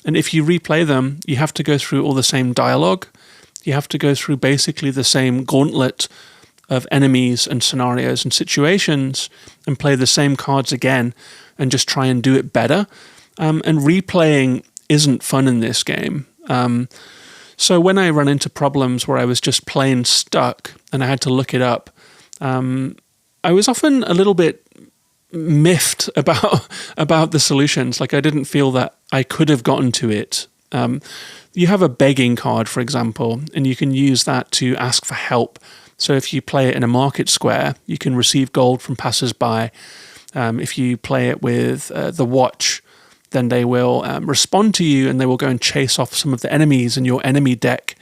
[SPEAKER 1] and if you replay them, you have to go through all the same dialogue. You have to go through basically the same gauntlet of enemies and scenarios and situations and play the same cards again and just try and do it better. And replaying isn't fun in this game. So when I run into problems where I was just plain stuck and I had to look it up, I was often a little bit miffed about the solutions. Like, I didn't feel that I could have gotten to it. You have a begging card, for example, and you can use that to ask for help. So if you play it in a market square, you can receive gold from passers-by. If you play it with the watch, then they will respond to you and they will go and chase off some of the enemies in your enemy deck.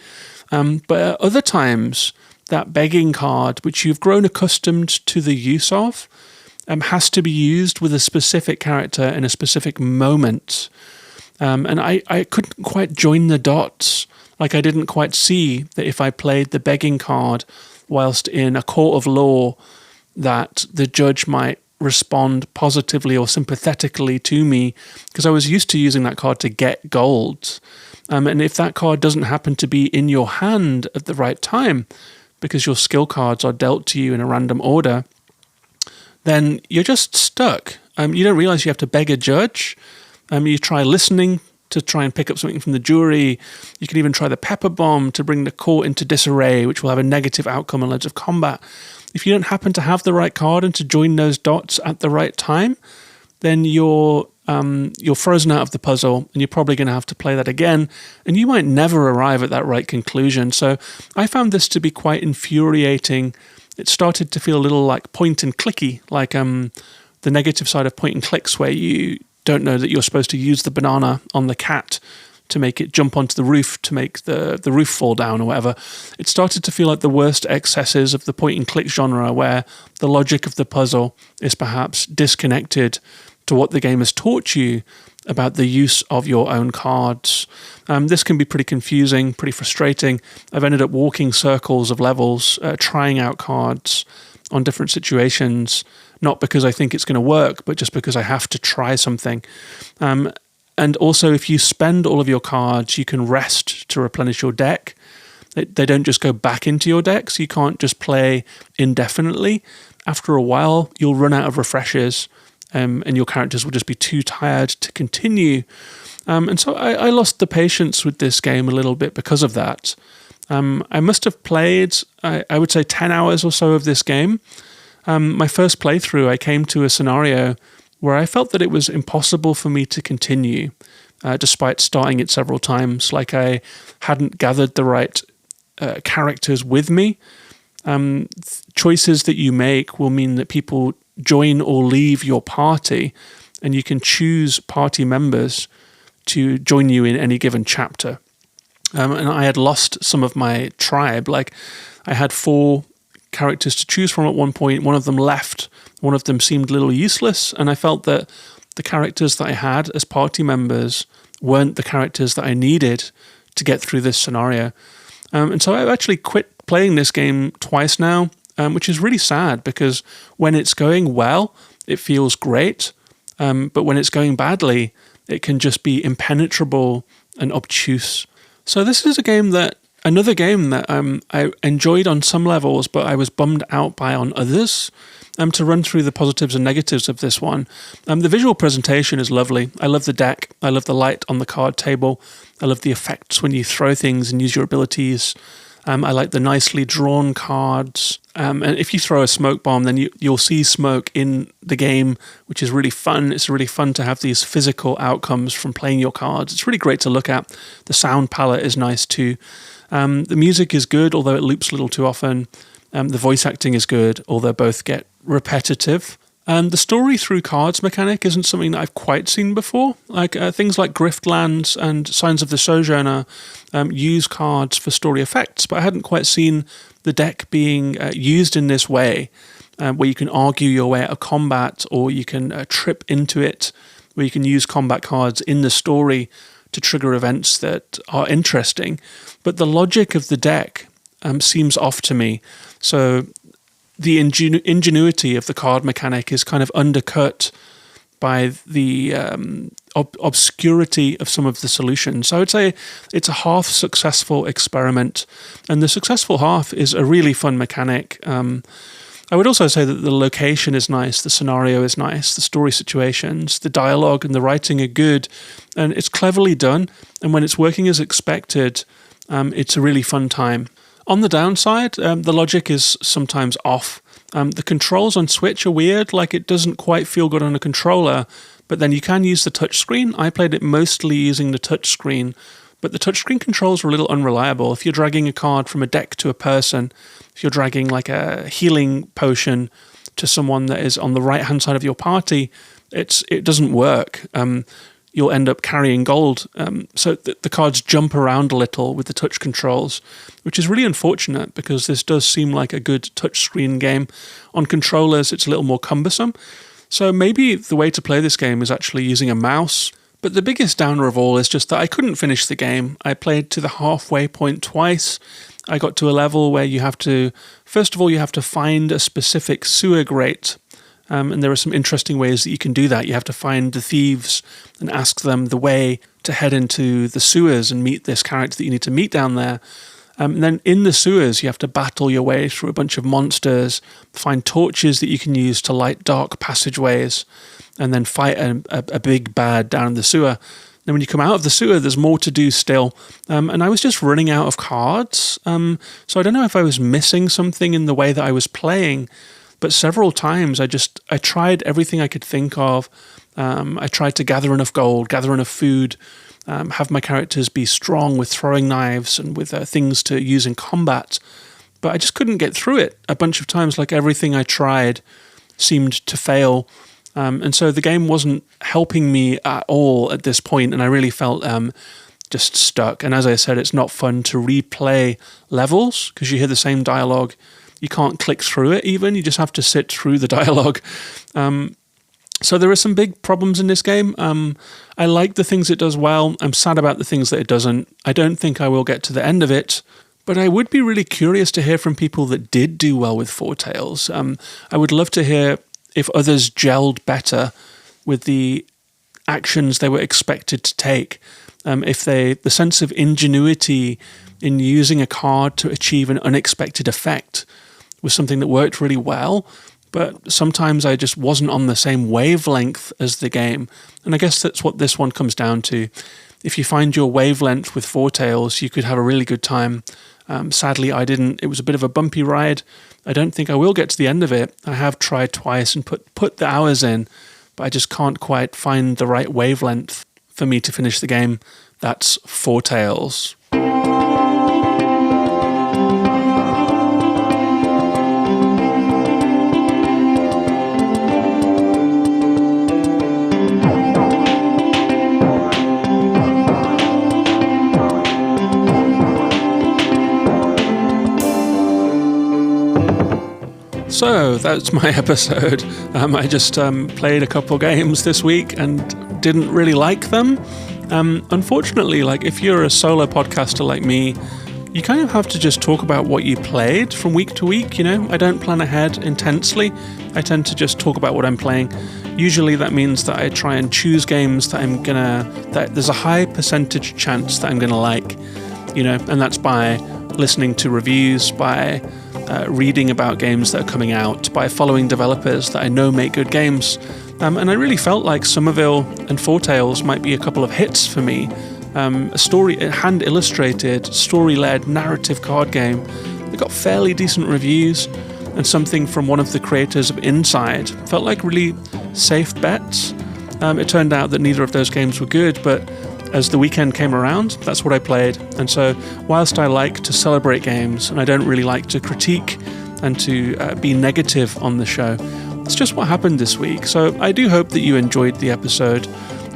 [SPEAKER 1] But at other times, that begging card, which you've grown accustomed to the use of, has to be used with a specific character in a specific moment. And I couldn't quite join the dots. Like, I didn't quite see that if I played the begging card whilst in a court of law, that the judge might respond positively or sympathetically to me, because I was used to using that card to get gold. And if that card doesn't happen to be in your hand at the right time, because your skill cards are dealt to you in a random order, then you're just stuck. You don't realize you have to beg a judge. You try listening to try and pick up something from the jury. You can even try the pepper bomb to bring the court into disarray, which will have a negative outcome and loads of combat. If you don't happen to have the right card and to join those dots at the right time, then you're frozen out of the puzzle, and you're probably going to have to play that again, and you might never arrive at that right conclusion. So I found this to be quite infuriating. It started to feel a little like point and clicky, like the negative side of point and clicks, where you don't know that you're supposed to use the banana on the cat to make it jump onto the roof to make the roof fall down or whatever. It started to feel like the worst excesses of the point and click genre, where the logic of the puzzle is perhaps disconnected to what the game has taught you about the use of your own cards. This can be pretty confusing, pretty frustrating. I've ended up walking circles of levels, trying out cards on different situations, not because I think it's going to work, but just because I have to try something. And also, if you spend all of your cards, you can rest to replenish your deck. They don't just go back into your deck, so you can't just play indefinitely. After a while, you'll run out of refreshers, and your characters will just be too tired to continue. And so I lost the patience with this game a little bit because of that. I must have played, I would say, 10 hours or so of this game. My first playthrough, I came to a scenario where I felt that it was impossible for me to continue, despite starting it several times, like I hadn't gathered the right characters with me. Choices that you make will mean that people join or leave your party, and you can choose party members to join you in any given chapter. And I had lost some of my tribe. Like, I had 4 characters to choose from at one point. One of them left. One of them seemed a little useless, and I felt that the characters that I had as party members weren't the characters that I needed to get through this scenario. And so I've actually quit playing this game twice now, which is really sad, because when it's going well, it feels great. But when it's going badly, it can just be impenetrable and obtuse. So this is another game that I enjoyed on some levels, but I was bummed out by on others. To run through the positives and negatives of this one. The visual presentation is lovely. I love the deck. I love the light on the card table. I love the effects when you throw things and use your abilities. I like the nicely drawn cards. And if you throw a smoke bomb, then you'll see smoke in the game, which is really fun. It's really fun to have these physical outcomes from playing your cards. It's really great to look at. The sound palette is nice too. The music is good, although it loops a little too often. The voice acting is good, although both get repetitive. The story through cards mechanic isn't something that I've quite seen before. Like things like Griftlands and Signs of the Sojourner use cards for story effects, but I hadn't quite seen the deck being used in this way, where you can argue your way out of combat, or you can trip into it, where you can use combat cards in the story to trigger events that are interesting. But the logic of the deck seems off to me. So the ingenuity of the card mechanic is kind of undercut by the obscurity of some of the solutions. So I would say it's a half successful experiment, and the successful half is a really fun mechanic. I would also say that the location is nice, the scenario is nice, the story situations, the dialogue and the writing are good, and it's cleverly done, and when it's working as expected, it's a really fun time. On the downside, the logic is sometimes off. The controls on Switch are weird, like it doesn't quite feel good on a controller, but then you can use the touchscreen. I played it mostly using the touchscreen, but the touchscreen controls are a little unreliable. If you're dragging a card from a deck to a person, if you're dragging like a healing potion to someone that is on the right-hand side of your party, it doesn't work. You'll end up carrying gold. So the cards jump around a little with the touch controls, which is really unfortunate because this does seem like a good touchscreen game. On controllers, it's a little more cumbersome. So maybe the way to play this game is actually using a mouse. But the biggest downer of all is just that I couldn't finish the game. I played to the halfway point twice. I got to a level where you have to find a specific sewer grate. And there are some interesting ways that you can do that. You have to find the thieves and ask them the way to head into the sewers and meet this character that you need to meet down there. And then in the sewers, you have to battle your way through a bunch of monsters, find torches that you can use to light dark passageways, and then fight a big bad down in the sewer. Then when you come out of the sewer, there's more to do still. And I was just running out of cards. So I don't know if I was missing something in the way that I was playing, but several times I tried everything I could think of. I tried to gather enough gold, gather enough food, have my characters be strong with throwing knives and with things to use in combat. But I just couldn't get through it a bunch of times. Like everything I tried seemed to fail. And so the game wasn't helping me at all at this point, and I really felt just stuck. And as I said, it's not fun to replay levels because you hear the same dialogue. You can't click through it even. You just have to sit through the dialogue. So there are some big problems in this game. I like the things it does well. I'm sad about the things that it doesn't. I don't think I will get to the end of it. But I would be really curious to hear from people that did do well with Foretales. I would love to hear if others gelled better with the actions they were expected to take. If the sense of ingenuity in using a card to achieve an unexpected effect was something that worked really well, but sometimes I just wasn't on the same wavelength as the game. And I guess that's what this one comes down to. If you find your wavelength with Foretales, you could have a really good time. Sadly, I didn't. It was a bit of a bumpy ride. I don't think I will get to the end of it. I have tried twice and put the hours in, but I just can't quite find the right wavelength for me to finish the game. That's Foretales. So that's my episode. I just played a couple games this week and didn't really like them. Unfortunately, if you're a solo podcaster like me, you kind of have to just talk about what you played from week to week, I don't plan ahead intensely. I tend to just talk about what I'm playing. Usually that means that I try and choose games that there's a high percentage chance that I'm gonna like, and that's by listening to reviews, by reading about games that are coming out, by following developers that I know make good games. And I really felt like Somerville and Foretales might be a couple of hits for me. A hand-illustrated, story-led, narrative card game. They got fairly decent reviews, and something from one of the creators of Inside. Felt like really safe bets. It turned out that neither of those games were good, but as the weekend came around, that's what I played. And so, whilst I like to celebrate games, and I don't really like to critique and to be negative on the show, it's just what happened this week. So I do hope that you enjoyed the episode.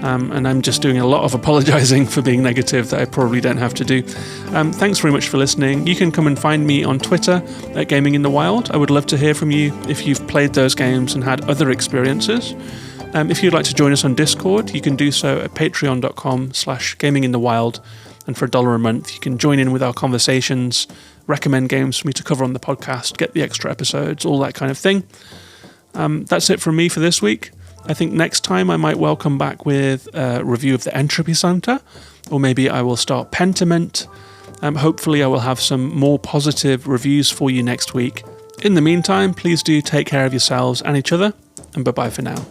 [SPEAKER 1] And I'm just doing a lot of apologizing for being negative that I probably don't have to do. Thanks very much for listening. You can come and find me on Twitter at Gaming in the Wild. I would love to hear from you if you've played those games and had other experiences. If you'd like to join us on Discord, you can do so at patreon.com/gaminginthewild. And for $1 a month, you can join in with our conversations, recommend games for me to cover on the podcast, get the extra episodes, all that kind of thing. That's it from me for this week. I think next time I might welcome back with a review of the Entropy Centre, or maybe I will start Pentiment. Hopefully I will have some more positive reviews for you next week. In the meantime, please do take care of yourselves and each other, and bye-bye for now.